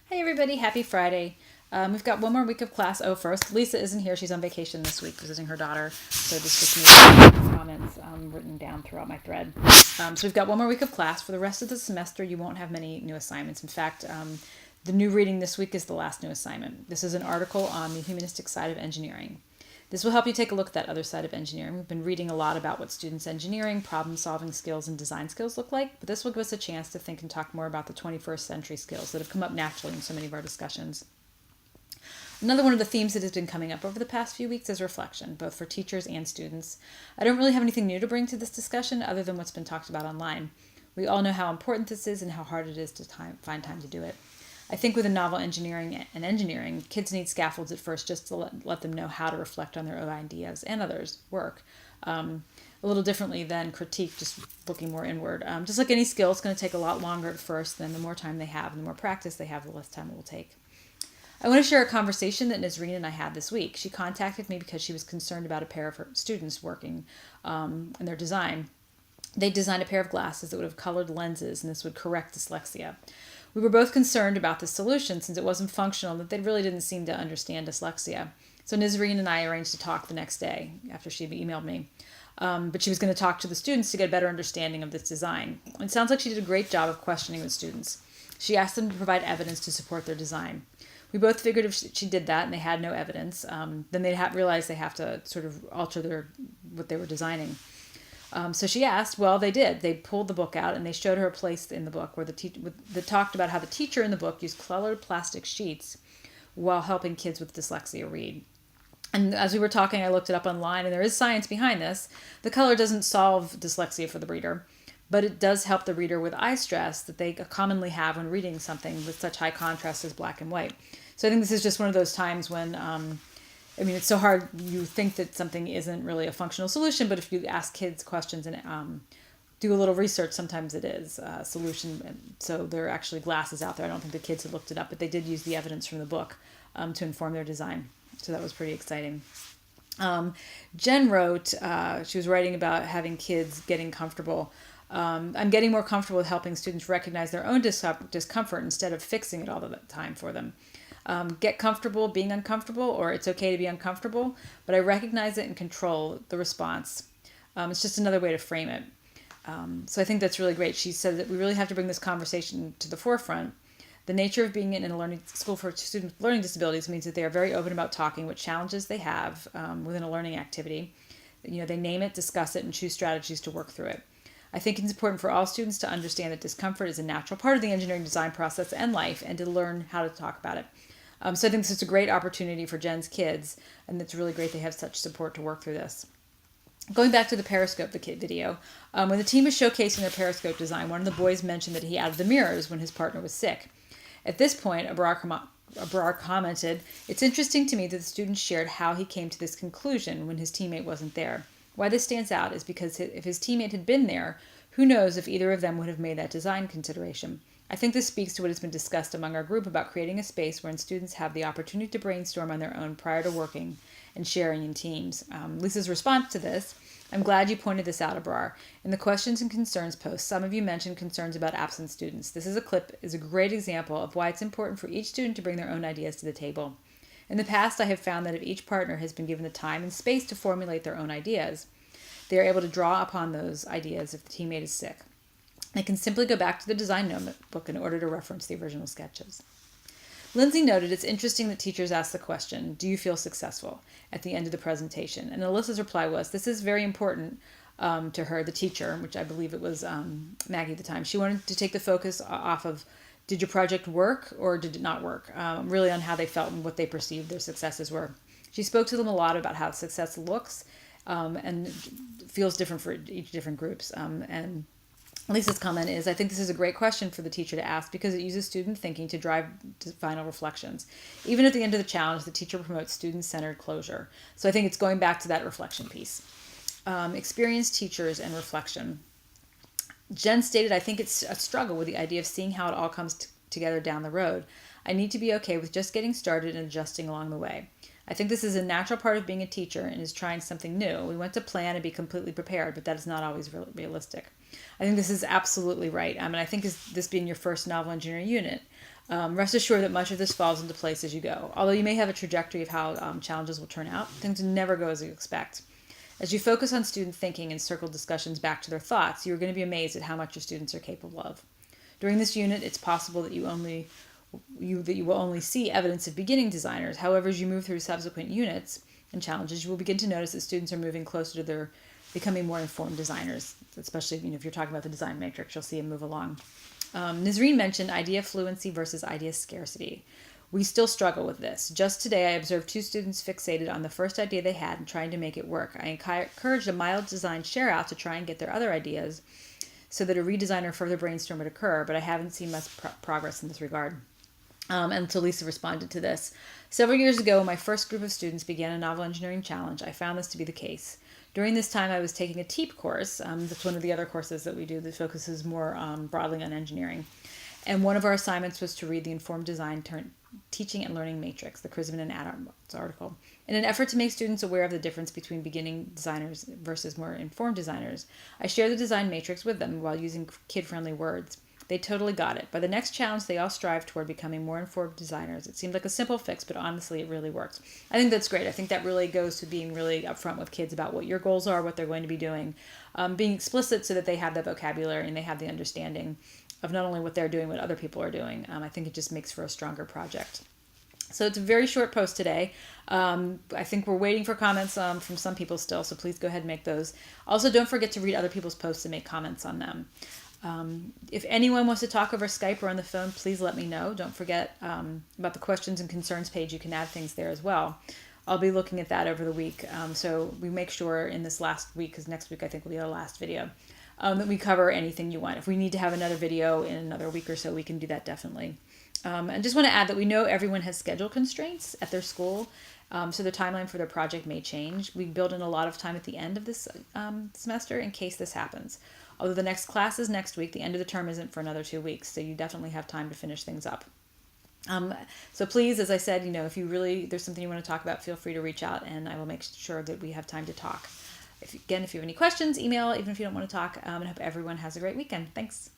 Hey everybody, happy Friday. We've got one more week of class. Oh, first, Lisa isn't here. She's on vacation this week visiting her daughter. So just with me, comments written down throughout my thread. So we've got one more week of class. For the rest of the semester, you won't have many new assignments. In fact, the new reading this week is the last new assignment. This is an article on the humanistic side of engineering. This will help you take a look at that other side of engineering. We've been reading a lot about what students' engineering, problem-solving skills, and design skills look like, but this will give us a chance to think and talk more about the 21st century skills that have come up naturally in so many of our discussions. Another one of the themes that has been coming up over the past few weeks is reflection, both for teachers and students. I don't really have anything new to bring to this discussion other than what's been talked about online. We all know how important this is and how hard it is to find time to do it. I think with a novel engineering, kids need scaffolds at first just to let them know how to reflect on their own ideas and others' work. A little differently than critique, just looking more inward. Just like any skill, it's going to take a lot longer at first. Then the more time they have and the more practice they have, the less time it will take. I want to share a conversation that Nazreen and I had this week. She contacted me because she was concerned about a pair of her students working in their design. They designed a pair of glasses that would have colored lenses, and this would correct dyslexia. We were both concerned about the solution since it wasn't functional and that they really didn't seem to understand dyslexia. So Nazreen and I arranged to talk the next day after she emailed me. But she was going to talk to the students to get a better understanding of this design. It sounds like she did a great job of questioning the students. She asked them to provide evidence to support their design. We both figured if she did that and they had no evidence, then they'd realize they have to sort of alter what they were designing. So she asked, well, they did. They pulled the book out and they showed her a place in the book where that talked about how the teacher in the book used colored plastic sheets while helping kids with dyslexia read. And as we were talking, I looked it up online, and there is science behind this. The color doesn't solve dyslexia for the reader, but it does help the reader with eye stress that they commonly have when reading something with such high contrast as black and white. So I think this is just one of those times when it's so hard. You think that something isn't really a functional solution, but if you ask kids questions and do a little research, sometimes it is a solution. So there are actually glasses out there. I don't think the kids had looked it up, but they did use the evidence from the book to inform their design. So that was pretty exciting. Jen wrote, she was writing about having kids getting comfortable. I'm getting more comfortable with helping students recognize their own discomfort instead of fixing it all the time for them. Get comfortable being uncomfortable, or it's okay to be uncomfortable, but I recognize it and control the response. It's just another way to frame it. So I think that's really great. She said that we really have to bring this conversation to the forefront. The nature of being in a learning school for students with learning disabilities means that they are very open about talking what challenges they have within a learning activity. They name it, discuss it, and choose strategies to work through it. I think it's important for all students to understand that discomfort is a natural part of the engineering design process and life, and to learn how to talk about it. So I think this is a great opportunity for Jen's kids, and it's really great they have such support to work through this. Going back to the Periscope video, when the team was showcasing their Periscope design, one of the boys mentioned that he added the mirrors when his partner was sick. At this point, Abrar commented, "It's interesting to me that the student shared how he came to this conclusion when his teammate wasn't there. Why this stands out is because if his teammate had been there, who knows if either of them would have made that design consideration. I think this speaks to what has been discussed among our group about creating a space wherein students have the opportunity to brainstorm on their own prior to working and sharing in teams." Lisa's response to this: "I'm glad you pointed this out, Abrar. In the questions and concerns post, some of you mentioned concerns about absent students. This is a great example of why it's important for each student to bring their own ideas to the table. In the past, I have found that if each partner has been given the time and space to formulate their own ideas, they are able to draw upon those ideas if the teammate is sick. They can simply go back to the design notebook in order to reference the original sketches." Lindsay noted it's interesting that teachers ask the question, "Do you feel successful?" at the end of the presentation. And Alyssa's reply was, this is very important to her, the teacher, which I believe it was Maggie at the time. She wanted to take the focus off of, did your project work or did it not work? Really on how they felt and what they perceived their successes were. She spoke to them a lot about how success looks and feels different for each different groups. And Lisa's comment is, "I think this is a great question for the teacher to ask because it uses student thinking to drive to final reflections. Even at the end of the challenge, the teacher promotes student-centered closure." So I think it's going back to that reflection piece. Experienced teachers and reflection. Jen stated, "I think it's a struggle with the idea of seeing how it all comes together down the road. I need to be okay with just getting started and adjusting along the way. I think this is a natural part of being a teacher and is trying something new. We want to plan and be completely prepared, but that is not always realistic." I think this is absolutely right. I think this being your first novel engineering unit, Rest assured that much of this falls into place as you go. Although you may have a trajectory of how challenges will turn out, things never go as you expect. As you focus on student thinking and circle discussions back to their thoughts, you are going to be amazed at how much your students are capable of. During this unit, it's possible that you will only see evidence of beginning designers. However, as you move through subsequent units and challenges, you will begin to notice that students are moving closer to their becoming more informed designers. Especially if you're talking about the design matrix, you'll see them move along. Nazreen mentioned idea fluency versus idea scarcity. We still struggle with this. Just today, I observed 2 students fixated on the first idea they had and trying to make it work. I encouraged a mild design share out to try and get their other ideas so that a redesign or further brainstorm would occur, but I haven't seen much progress in this regard. And so Lisa responded to this. Several years ago, when my first group of students began a novel engineering challenge, I found this to be the case. During this time, I was taking a TEAP course. That's one of the other courses that we do that focuses more broadly on engineering. And one of our assignments was to read the Informed Design Teaching and Learning Matrix, the Krisman and Adams article. In an effort to make students aware of the difference between beginning designers versus more informed designers, I shared the design matrix with them while using kid-friendly words. They totally got it. By the next challenge, they all strived toward becoming more informed designers. It seemed like a simple fix, but honestly, it really works. I think that's great. I think that really goes to being really upfront with kids about what your goals are, what they're going to be doing, being explicit so that they have the vocabulary and they have the understanding of not only what they're doing, what other people are doing. I think it just makes for a stronger project. So it's a very short post today. I think we're waiting for comments from some people still, so please go ahead and make those. Also, don't forget to read other people's posts and make comments on them. If anyone wants to talk over Skype or on the phone, please let me know. Don't forget about the questions and concerns page. You can add things there as well. I'll be looking at that over the week. So we make sure in this last week, because next week I think will be our last video, that we cover anything you want. If we need to have another video in another week or so, we can do that definitely. And just want to add that we know everyone has schedule constraints at their school, so the timeline for their project may change. We build in a lot of time at the end of this semester in case this happens. Although the next class is next week, the end of the term isn't for another 2 weeks, so you definitely have time to finish things up. So please, as I said, if there's something you want to talk about, feel free to reach out, and I will make sure that we have time to talk. If you have any questions, email, even if you don't want to talk, and I hope everyone has a great weekend. Thanks.